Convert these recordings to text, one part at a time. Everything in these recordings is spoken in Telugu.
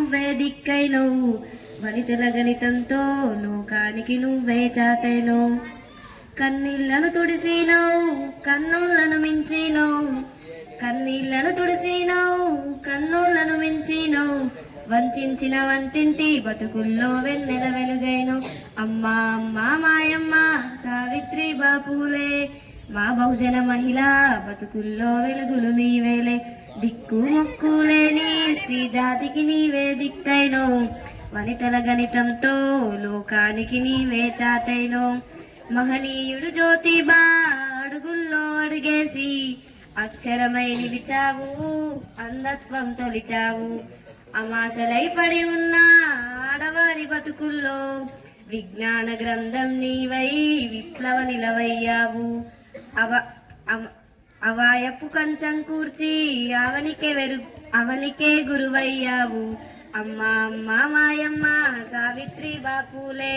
నువ్వే దిక్కైనవు, వనితల గణితంతో లోకానికి నువ్వే చాటైనవు. కన్నీళ్లను తుడిసినవు, కన్నులను మించినవు, కన్నీళ్లను తుడిసినవు, కన్నులను మించినవు, వంచిన వంటింటి బతుకుల్లో వెన్నెల వెలుగైనవు. అమ్మా అమ్మా మాయమ్మ సావిత్రి బాపులే, మా బహుజన మహిళా బతుకుల్లో వెలుగులు నీవేలే. దిక్కు మొక్కులేని శ్రీ జాతికి నీవే దిక్కైనవు, వనితల గణితంతో లోకానికి నీవే చాటైనవు. మహనీయుడు జ్యోతిబా అడుగుల్లో అడుగేసి అక్షరమై నిలిచావు, అంధత్వం తొలిచావు. అమాసలై పడి ఉన్న ఆడవారి బతుకుల్లో విజ్ఞాన గ్రంథం నీవై విప్లవ నిలవయ్యావు. అవాయపు కంచం కూర్చి అవనికే గురువయ్యావు. అమ్మా అమ్మా మాయమ్మ సావిత్రి బాపులే,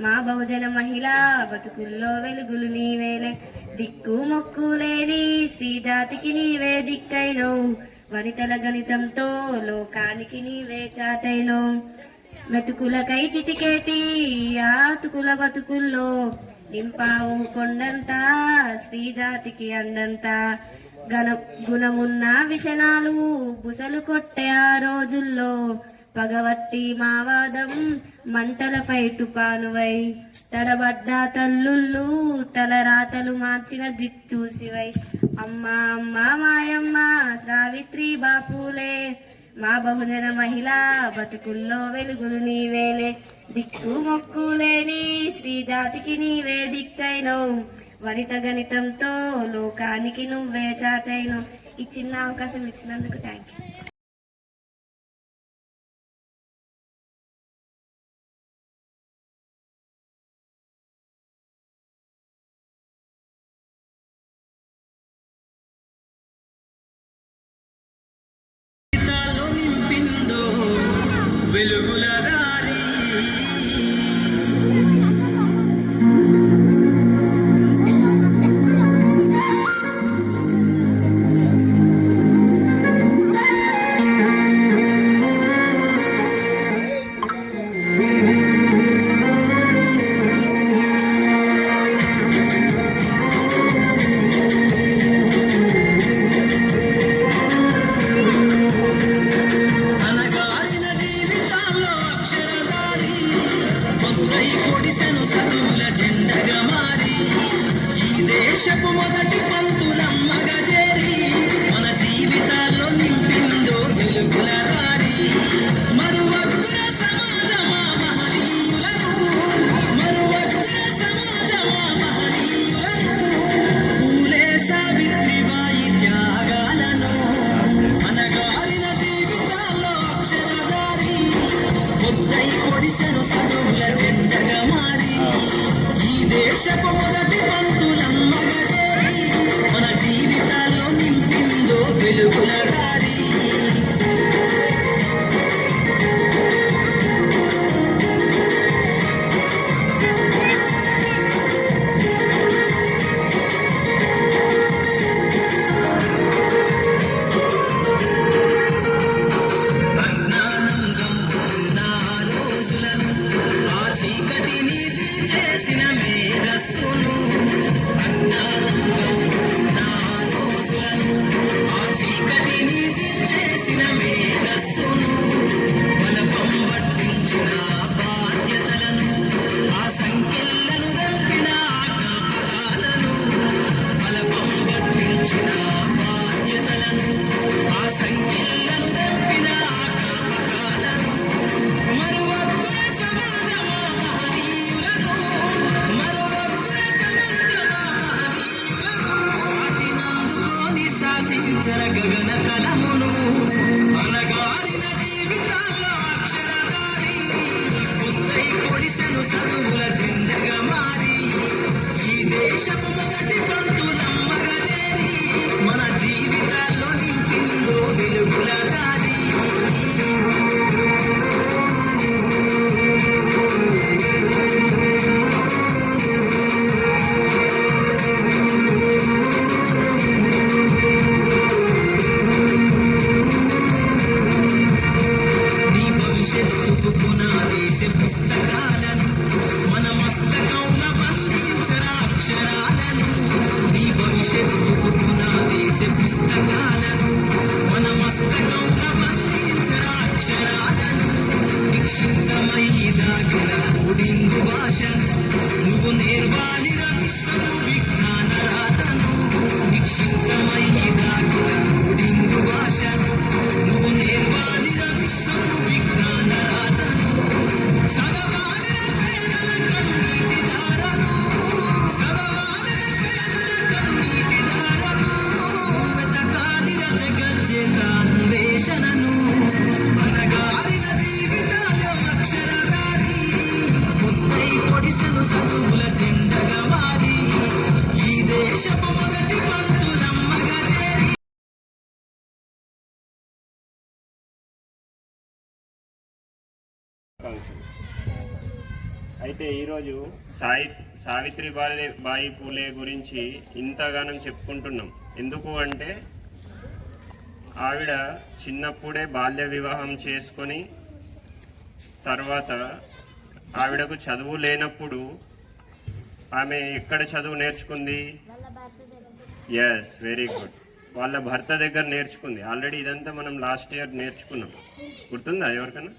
మా బహుజన మహిళా బతుకుల్లో వెలుగులు నీవేలే. దిక్కు మొక్కులేని శ్రీ జాతికి నీవే దిక్కైనవు, వనితల గణితంతో లోకానికి నీవే చాటైనవు. మెతుకులకై చిటికేటి ఆతుకుల బతుకుల్లో నింపావు కొండంతా శ్రీ జాతికి అండంతా. గుణమున్న విషణాలు బుసలు కొట్టే ఆ రోజుల్లో పగవట్టి మావాదం మంటలపై తుపానువై. తడబడ్డ తల్లుళ్ళు తలరాతలు మార్చిన జిచ్చూసివై. అమ్మా అమ్మా మాయమ్మ సావిత్రి బాపులే, మా బహుజన మహిళా బతుకుల్లో వెలుగులు నీవేలే. దిక్కు మొక్కులేని శ్రీ జాతికి నీవే దిక్కైనవు, వనిత గణితంతో లోకానికి నువ్వే చాటైనవు. ఈ చిన్న అవకాశం ఇచ్చినందుకు థ్యాంక్ యూ. వెలుగుల దారి పొడిసెను చదువుల జెండగా మారి, ఈ దేశపు మొదటి పంతులమ్మగా చేరి మన జీవితాల్లో నింపిందో వెలుగుల దారి. మరువద్దుర సమాజమా మహనీయులను, మరువద్దుర సమాజమా మహనీయులను, పూలే సావిత్రిబాయి త్యాగాలను. మనగారిన జీవితాల్లో అక్షరదారి పొద్దై పొడిసెను చదువుల జెండగా మారి, ఈ దేశపు మొదటి పంతులమ్మగా చేరి మన జీవితాల్లో నింపిందో వెలుగుల దారి. చేసిన మేధస్సును ఆ చీకటిని చేసిన మేధస్సును బలపం పట్టించిన బాధ్యతలను, ఆ సంఖ్యలను దంపిన జ్ఞాపకాలను, బలపం పట్టించిన బాధ్యతలను, ఆ సంఖ్యలను దంపిన జ్ఞాపకాలను. మరువద్దుర సమాజమా మహనీయులను, మరువద్దుర సమాజమా మహనీయులను, వాటినందుకోని శాసించర గగన తలమును. అనగారిన జీవితాల్లో అక్షరదారి పొద్దై పొడిసెను చదువుల జెండగా మారి, ఈ దేశపు మొదటి పంతులమ్మగా చేరి మన జీవితాల్లో నింపిందో వెలుగుల దారి. నీ పుస్తకాలను మన మస్తకంలో బంధించరా అక్షరాలను నీ భవిష్యత్తుకు పునాదేశ పుస్తకాలను మన మస్తకంలో బంధించరా అక్షరాలను నిక్షిప్తమై దాగిన ఉడింగు భాషను నువ్వు నేర్వాలిన విశ్వము విజ్ఞాన రాతను నిక్షిప్తమై దాగిన ఉడింగు భాషను నువ్వు నేర్వాలిన విశ్వము విజ్ఞాన రాతను సదవాలిన పేదల కన్నీటి దారను సదవాలిన పేదల కన్నీటి దారను వెతకాలిన జగజ్జేత అన్వేషణను అనగారిన జీవితాల్లో అక్షరదారి కొత్తై పొడిసెలు చదువుల జెండగా మారి ఈ దేశపు మొదటి పంతులమ్మగా చేరి అయితే ఈరోజు సావిత్రిబాయి పూలే గురించి ఇంతగానం చెప్పుకుంటున్నాం. ఎందుకు అంటే ఆవిడ చిన్నప్పుడే బాల్య వివాహం చేసుకొని తర్వాత ఆవిడకు చదువు లేనప్పుడు ఆమె ఎక్కడ చదువు నేర్చుకుంది? Yes, very good. వాళ్ళ భర్త దగ్గర నేర్చుకుంది. ఆల్రెడీ ఇదంతా మనం లాస్ట్ ఇయర్ నేర్చుకున్నాం. గుర్తుందా ఎవరికైనా?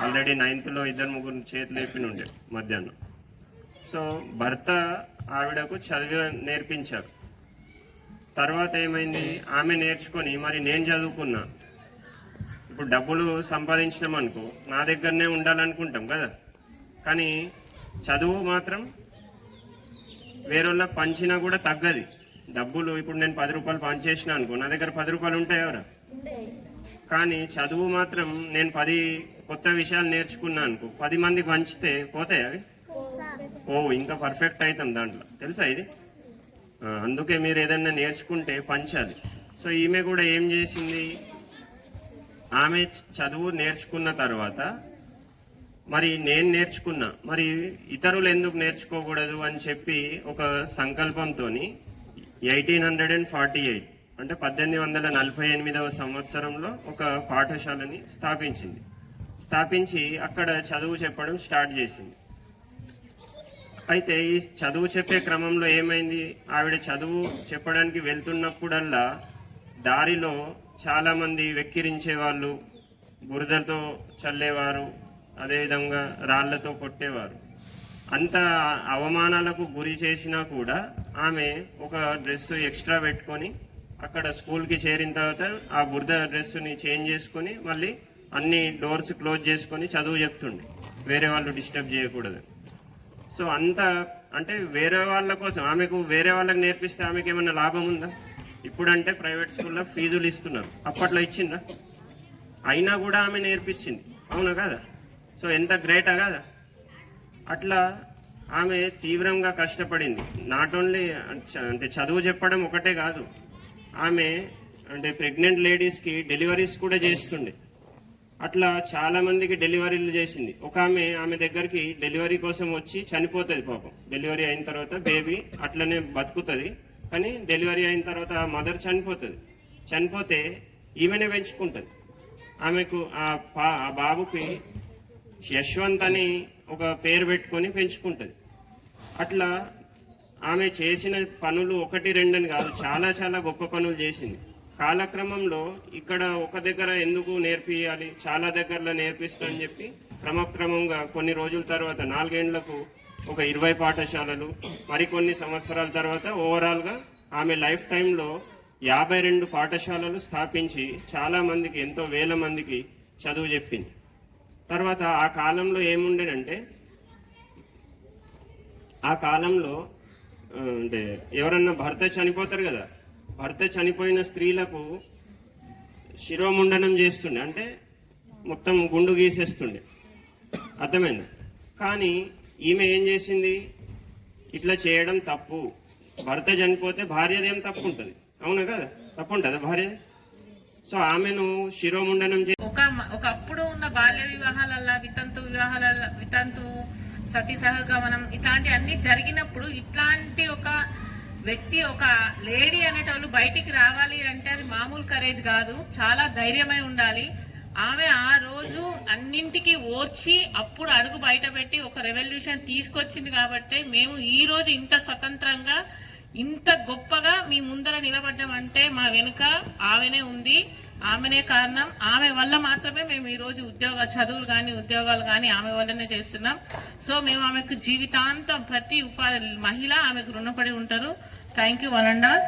ఆల్రెడీ 9th ఇద్దరు ముగ్గురు చేతులు లేపి ఉండే మధ్యాహ్నం. సో భర్త ఆవిడకు చదివి నేర్పించారు. తర్వాత ఏమైంది? ఆమె నేర్చుకొని మరి నేను చదువుకున్నా, ఇప్పుడు డబ్బులు సంపాదించినాం అనుకో నా దగ్గరనే ఉండాలనుకుంటాం కదా, కానీ చదువు మాత్రం వేరేళ్ళకి పంచినా కూడా తగ్గది. డబ్బులు ఇప్పుడు నేను 10 రూపాయలు పంచేసిన అనుకో నా దగ్గర 10 రూపాయలు ఉంటాయి ఎవరా? కానీ చదువు మాత్రం నేను 10 కొత్త విషయాలు నేర్చుకున్నా అనుకో 10 మందికి పంచితే పోతాయి అవి? ఇంకా పర్ఫెక్ట్ అవుతాం దాంట్లో. తెలుసా ఇది? అందుకే మీరు ఏదైనా నేర్చుకుంటే పంచాలి. సో ఈమె కూడా ఏం చేసింది? ఆమె చదువు నేర్చుకున్న తర్వాత మరి నేను నేర్చుకున్నా, మరి ఇతరులు ఎందుకు నేర్చుకోకూడదు అని చెప్పి ఒక సంకల్పంతో 1848 అంటే 1848వ సంవత్సరంలో ఒక పాఠశాలని స్థాపించి అక్కడ చదువు చెప్పడం స్టార్ట్ చేసింది. అయితే ఈ చదువు చెప్పే క్రమంలో ఏమైంది? ఆవిడ చదువు చెప్పడానికి వెళ్తున్నప్పుడల్లా దారిలో చాలామంది వెక్కిరించే వాళ్ళు, బురదతో చల్లేవారు, అదేవిధంగా రాళ్లతో కొట్టేవారు. అంత అవమానాలకు గురి చేసినా కూడా ఆమె ఒక డ్రెస్ ఎక్స్ట్రా పెట్టుకొని అక్కడ స్కూల్కి చేరిన తర్వాత ఆ బురద డ్రెస్సుని చేంజ్ చేసుకొని మళ్ళీ అన్ని డోర్స్ క్లోజ్ చేసుకొని చదువు చెప్తుండే, వేరే వాళ్ళు డిస్టర్బ్ చేయకూడదు. సో అంత అంటే వేరే వాళ్ళ కోసం, ఆమెకు వేరే వాళ్ళకి నేర్పిస్తే ఆమెకి ఏమన్నా లాభం ఉందా? ఇప్పుడంటే ప్రైవేట్ స్కూల్లో ఫీజులు ఇస్తున్నారు, అప్పట్లో ఇచ్చిందా? అయినా కూడా ఆమె నేర్పించింది, అవునా కదా? సో ఎంత గ్రేటా కదా? అట్లా ఆమె తీవ్రంగా కష్టపడింది. నాట్ ఓన్లీ అంటే చదువు చెప్పడం ఒకటే కాదు, ఆమె అంటే ప్రెగ్నెంట్ లేడీస్కి డెలివరీస్ కూడా చేస్తుండే. అట్లా చాలామందికి డెలివరీలు చేసింది. ఒక ఆమె దగ్గరికి డెలివరీ కోసం వచ్చి చనిపోతుంది పాపం. డెలివరీ అయిన తర్వాత బేబీ అట్లనే బతుకుతుంది, కానీ డెలివరీ అయిన తర్వాత ఆ మదర్ చనిపోతే ఈమెనే పెంచుకుంటుంది. ఆమెకు ఆ బాబుకి యశ్వంత్ అని ఒక పేరు పెట్టుకొని పెంచుకుంటుంది. అట్లా ఆమె చేసిన పనులు 1, 2 అని కాదు, చాలా చాలా గొప్ప పనులు చేసింది. కాలక్రమంలో ఇక్కడ ఒక దగ్గర ఎందుకు నేర్పియాలి, చాలా దగ్గరలో నేర్పిస్తానని చెప్పి క్రమక్రమంగా కొన్ని రోజుల తర్వాత 4 ఏళ్లకు ఒక 20 పాఠశాలలు, మరికొన్ని సంవత్సరాల తర్వాత ఓవరాల్గా ఆమె లైఫ్ టైంలో 52 పాఠశాలలు స్థాపించి చాలామందికి, ఎంతో వేల మందికి చదువు చెప్పింది. తర్వాత ఆ కాలంలో ఏముండేనంటే, ఆ కాలంలో అంటే ఎవరన్నా భర్త చనిపోతారు కదా, భర్త చనిపోయిన స్త్రీలకు శిరోముండనం చేస్తుండే, అంటే మొత్తం గుండు గీసేస్తుండే, అర్థమైందా? కానీ ఈమె ఏం చేసింది? ఇట్లా చేయడం తప్పు. భర్త చనిపోతే భార్యదేం తప్పు ఉంటుంది, అవునా కదా? తప్పు ఉంటుందా భార్య? సో ఆమెను శిరోముండనం ఒకప్పుడు ఉన్న బాల్య వివాహాలల్లా, వితంతు సతీ సహగమనం ఇట్లాంటి అన్ని జరిగినప్పుడు ఇట్లాంటి ఒక వ్యక్తి, ఒక లేడీ అనేటోళ్ళు బయటికి రావాలి అంటే అది మామూలు కరేజ్ కాదు, చాలా ధైర్యమై ఉండాలి. ఆమె ఆ రోజు అన్నింటికి ఓర్చి అప్పుడు అడుగు బయట పెట్టి ఒక రెవల్యూషన్ తీసుకొచ్చింది కాబట్టి మేము ఈ రోజు ఇంత స్వతంత్రంగా ఇంత గొప్పగా మీ ముందర నిలబడ్డామంటే మా వెనుక ఆమెనే ఉంది, ఆమెనే కారణం. ఆమె వల్ల మాత్రమే మేము ఈరోజు చదువులు కానీ ఉద్యోగాలు కానీ ఆమె వల్లనే చేస్తున్నాం. సో మేము ఆమెకు జీవితాంతం ప్రతి మహిళ ఆమెకు రుణపడి ఉంటారు. Thank you one and all.